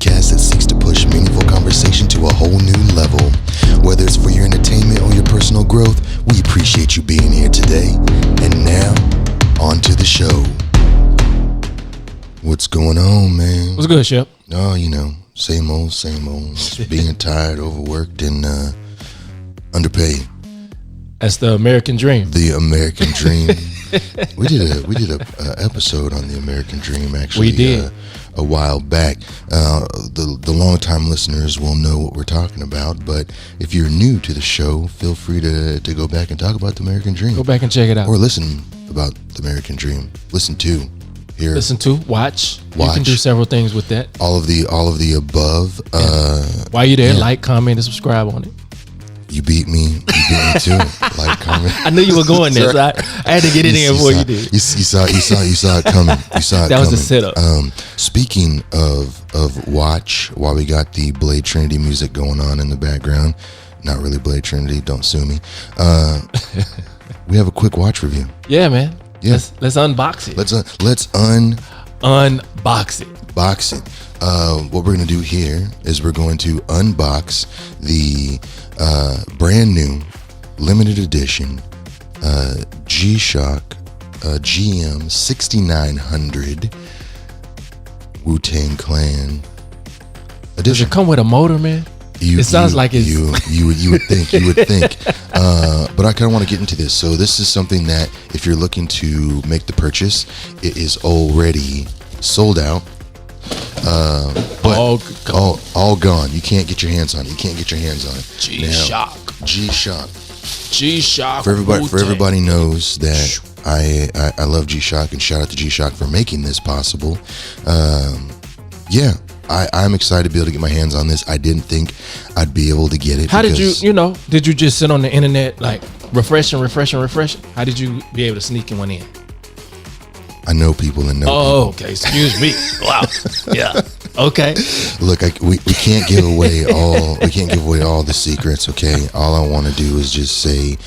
podcast that seeks to push meaningful conversation to a whole new level. Whether it's for your entertainment or your personal growth, we appreciate you being here today. And now, on to the show. What's going on, man? What's good, Shep? Oh, you know, same old. Just being tired, overworked, and underpaid. That's the American dream. The American dream. We did a episode on the American dream, actually. We did. A while back. The long-time listeners will know what we're talking about, but if you're new to the show, feel free to go back and talk about the American dream. Go back and check it out. Or listen about the American dream. Listen to, hear. Listen to, watch. You can do several things with that. All of the above. While you're there, like, comment, and subscribe on it. You beat me too. Like, comment. I knew you were going there, so I had to get it in before you did. You saw it coming. You saw it that coming. was the setup. Speaking of watch, while we got the Blade Trinity music going on in the background, not really Blade Trinity, don't sue me. We have a quick watch review. Yeah, man. Yeah. Let's unbox it. Let's unbox it. Box it. What we're going to do here is we're going to unbox the brand new limited edition Gshock GM6900 Wu-Tang Clan edition. Does it come with a motor, man? It sounds like it's... You would think. But I kind of want to get into this. So this is something that if you're looking to make the purchase, it is already sold out. But all gone. You can't get your hands on it. Gshock. For everybody knows that I love Gshock, and shout out to Gshock for making this possible. I'm excited to be able to get my hands on this. I didn't think I'd be able to get it. How did you just sit on the internet like refresh? How did you be able to sneak one in? I know people and know people. Okay. Excuse me. Wow. Yeah. Okay. Look, we can't give away all the secrets. Okay. All I want to do is just say,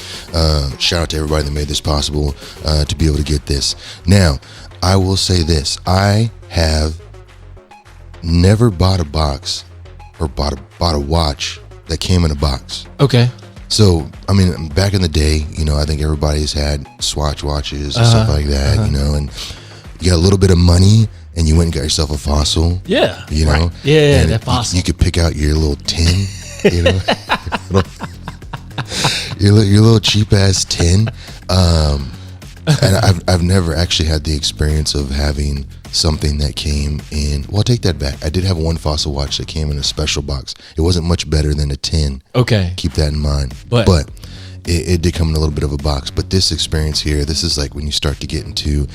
shout out to everybody that made this possible to be able to get this. Now, I will say this: I have never bought a box or bought a watch that came in a box. Okay. So, I mean, back in the day, I think everybody's had Swatch watches and stuff like that, and you got a little bit of money and you went and got yourself a Fossil. Yeah. Right. Yeah, and that Fossil. You could pick out your little tin, your little cheap ass tin. And I've never actually had the experience of having something that came in. Well, I'll take that back. I did have one Fossil watch that came in a special box. It wasn't much better than a tin. Okay. Keep that in mind. But it did come in a little bit of a box. But this experience here, this is like when you start to get into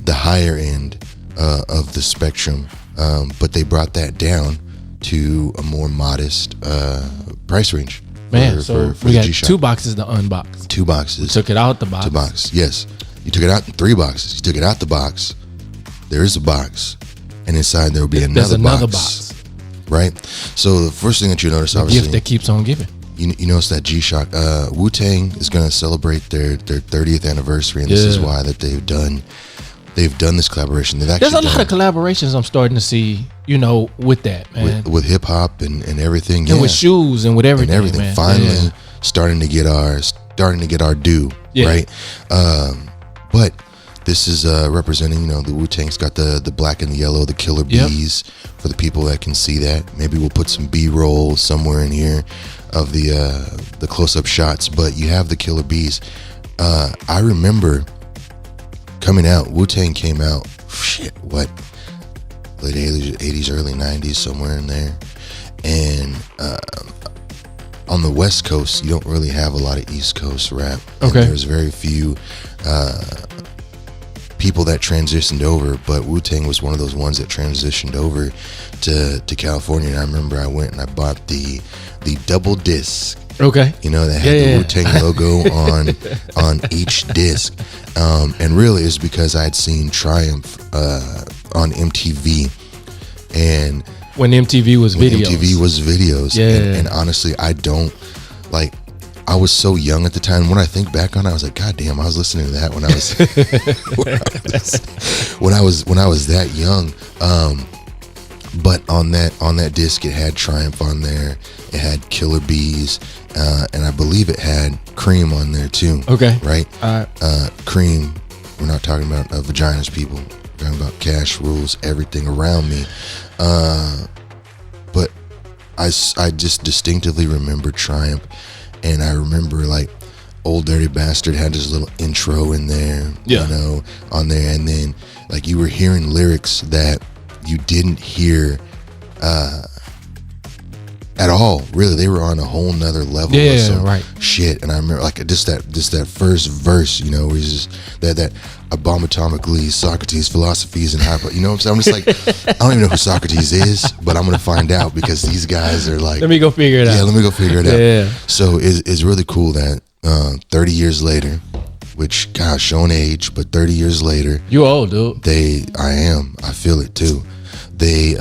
the higher end of the spectrum. But they brought that down to a more modest price range. Man, so we got Gshock. 2 boxes to unbox. 2 boxes. We took it out the box. 2 boxes, yes. You took it out in 3 boxes. You took it out the box. There is a box, and inside there will be another box. Right? So the first thing that you notice, obviously, gift that keeps on giving. You notice that Gshock, Wu-Tang is going to celebrate their 30th anniversary, and this is why that they've done this collaboration. There's a lot of collaborations I'm starting to see, with that, man. With hip hop and everything, and with shoes and with everything, man. Finally, starting to get our due, right? But this is representing, the Wu-Tang's got the black and the yellow, the killer bees for the people that can see that. Maybe we'll put some B-roll somewhere in here of the close-up shots, but you have the killer bees. I remember coming out, Wu-Tang came out, late 80s, early 90s, somewhere in there. And on the West Coast, you don't really have a lot of East Coast rap. Okay. There's very few people that transitioned over, but Wu-Tang was one of those ones that transitioned over to California. And I remember I went and I bought the double disc. Okay. That had the Wu-Tang logo on each disc. And really it's because I had seen Triumph on MTV. And when MTV was videos. And honestly, I don't like. I was so young at the time. When I think back on it, I was like, God damn, I was listening to that when I was when I was that young. But on that disc, it had Triumph on there. It had Killer Bees, and I believe it had Cream on there too. Okay. Right. All right. Cream. We're not talking about vaginas, people. We're talking about Cash rules everything around me. But I just distinctively remember Triumph, and I remember like Old Dirty Bastard had this little intro in there, yeah. you know, on there, and then like you were hearing lyrics that you didn't hear at all. Really, they were on a whole nother level. Yeah, of some right. shit. And I remember like just that first verse, you know, where he's just that abomatomically Socrates philosophies and hyper. You know what I'm saying? I'm just like, I don't even know who Socrates is, but I'm gonna find out because these guys are like, let me go figure it out. Yeah, let me go figure it out. Yeah. So it's really cool that 30 years later, which gosh, showing age, but 30 years later, You old, dude. I feel it too. They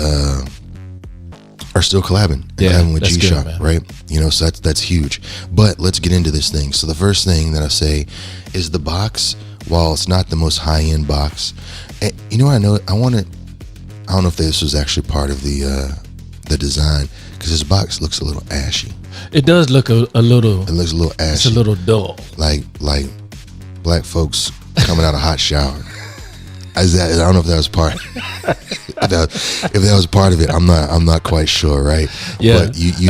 are still collabing with that's Gshock, good, right? You know, so that's huge. But let's get into this thing. So the first thing that I say is the box. While it's not the most high-end box, you know what I know? I don't know if this was actually part of the design, because this box looks a little ashy. It does look a little. It looks a little ashy. It's a little dull. Like black folks coming out of a hot shower. I don't know if that was part. If that was part of it, I'm not quite sure, right? Yeah, but you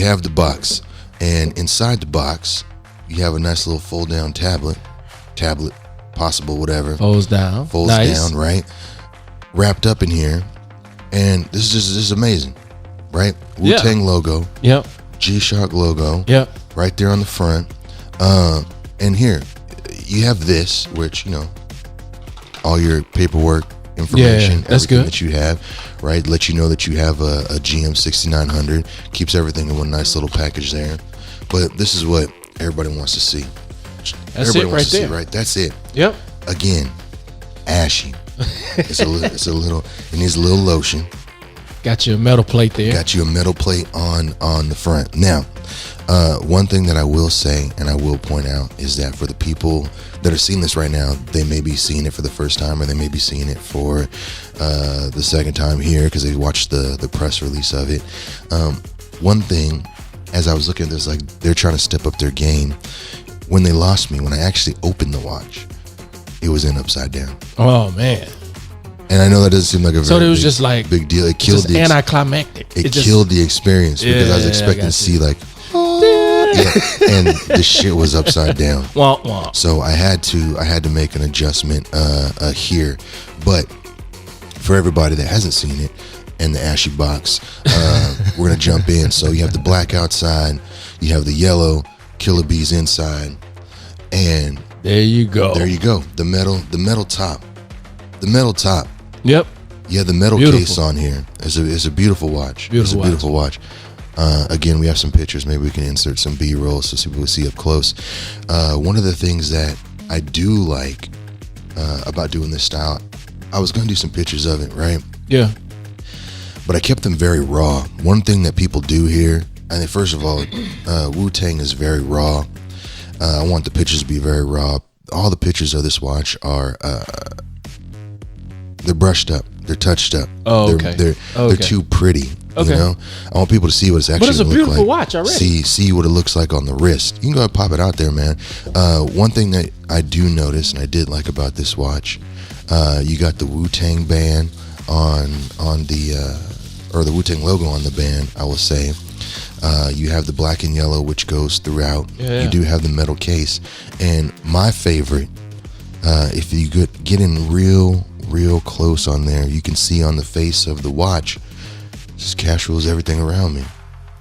have the box, and inside the box you have a nice little fold down tablet, possible, whatever. Folds down, down, right? Wrapped up in here, and this is amazing, right? Wu-Tang logo. Yep. Gshock logo. Yep. Right there on the front, and here you have this, which, you know, all your paperwork information, that's everything good. that you have, right? Let you know that you have a GM6900. Keeps everything in one nice little package there. But this is what everybody wants to see. That's everybody it wants right to see, there. right? That's it. Yep. Again, ashy. It's a little. It needs a little lotion. Got you a metal plate there. Got you a metal plate on the front. Now, one thing that I will say and I will point out is that for the people that are seeing this right now, they may be seeing it for the first time, or they may be seeing it for the second time here because they watched the press release of it. One thing, as I was looking at this, like they're trying to step up their game. When they lost me, when I actually opened the watch, it was in upside down. Oh man. And I know that doesn't seem like a very it was just like big deal. It killed the anticlimactic. It killed the experience because I was expecting to see like, and the shit was upside down. Womp womp. So I had to make an adjustment here. But for everybody that hasn't seen it and the ashy box, we're gonna jump in. So you have the black outside, you have the yellow Killer Bees inside, and there you go. The metal top. The metal top. Yep. Yeah, the metal Beautiful. case on here is a beautiful watch. Beautiful watch. Again, we have some pictures. Maybe we can insert some B-roll so people will see up close. One of the things that I do like about doing this style, I was going to do some pictures of it, right? Yeah. But I kept them very raw. One thing that people do here, I think, first of all, Wu-Tang is very raw. I want the pictures to be very raw. All the pictures of this watch are they're brushed up, they're touched up. Oh, They're too pretty. Okay. You know, I want people to see what it's actually. But it's a look beautiful like. watch already. See what it looks like on the wrist. You can go ahead and pop it out there, man. One thing that I do notice and I did like about this watch, you got the Wu-Tang band on the or the Wu-Tang logo on the band, I will say. You have the black and yellow, which goes throughout. Yeah. You do have the metal case, and my favorite, if you get in real close on there, you can see on the face of the watch, just Cash rules everything around me,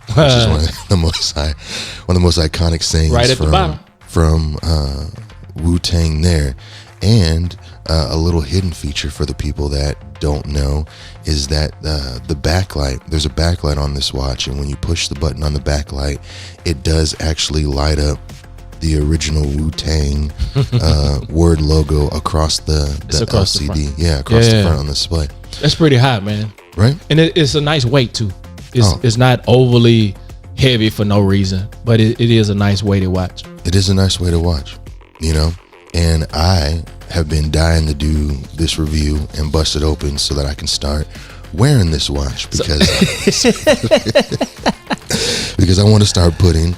which is one of the most iconic sayings right at the bottom from Wu-Tang there. And a little hidden feature for the people that don't know is that the backlight, there's a backlight on this watch, and when you push the button on the backlight, it does actually light up the original Wu-Tang word logo across the LCD. Across the front on the display. That's pretty hot, man. Right? And it's a nice weight too. It's not overly heavy for no reason, but it is a nice weighted watch. It is a nice way to watch, you know? And I have been dying to do this review and bust it open so that I can start wearing this watch because because I want to start putting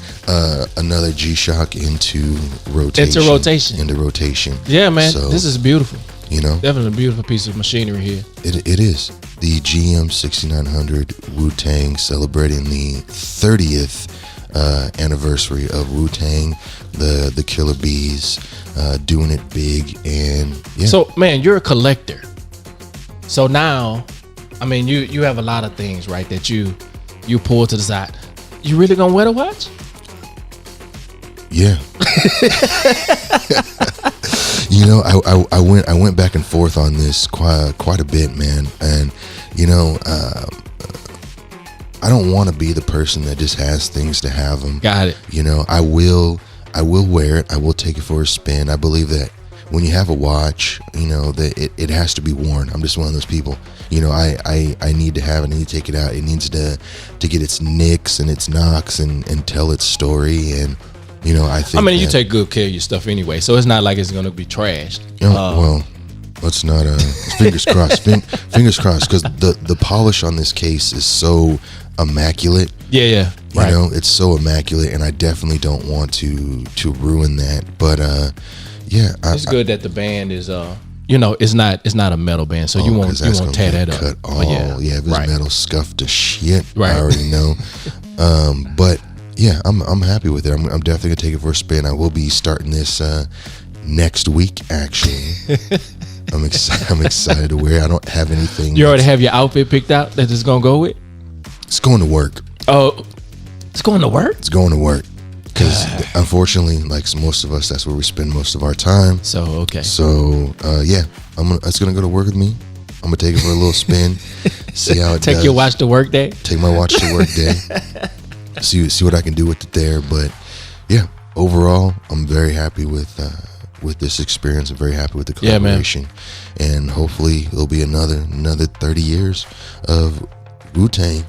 another Gshock into rotation. Into rotation. Yeah, man. So, this is beautiful. You know, definitely a beautiful piece of machinery here. It is the GM6900 Wutang, celebrating the 30th anniversary of Wutang, the Killer Bees, doing it big. And yeah. So man, you're a collector. So now, I mean, you have a lot of things, right, that you pull to the side. You really gonna wear the watch? Yeah. You know, I went back and forth on this quite a bit, man. And you know, I don't want to be the person that just has things to have them. Got it. You know, I will wear it. I will take it for a spin. I believe that when you have a watch, you know, that it has to be worn. I'm just one of those people. You know, I need to have it. I need to take it out. It needs to get its nicks and its knocks and tell its story. And you know, I think. I mean, you take good care of your stuff anyway, so it's not like it's gonna be trashed. You know, well, let's not. Fingers crossed. Fingers crossed, because the polish on this case is so immaculate. Yeah. Right. You know, it's so immaculate, and I definitely don't want to ruin that. But yeah, it's good that the band is you know, it's not a metal band, so you won't tear that up. Cut all. Yeah, if it's metal scuffed to shit, right. I already know. But yeah, I'm happy with it. I'm definitely gonna take it for a spin. I will be starting this next week, actually. I'm excited to wear it. I don't have anything. You already have your outfit picked out that it's gonna go with? It's going to work. Oh, it's going to work? It's going to work. Because unfortunately, like most of us, that's where we spend most of our time. So, okay. So, yeah, it's going to go to work with me. I'm going to take it for a little spin, see how it does. Take your watch to work day? Take my watch to work day. See what I can do with it there. But, yeah, overall, I'm very happy with this experience. I'm very happy with the collaboration. Yeah, man. And hopefully, it'll be another 30 years of Wu-Tang.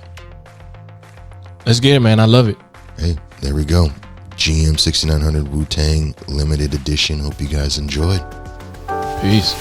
Let's get it, man. I love it. Hey, there we go. GM6900 Wutang limited edition. Hope you guys enjoyed. Peace.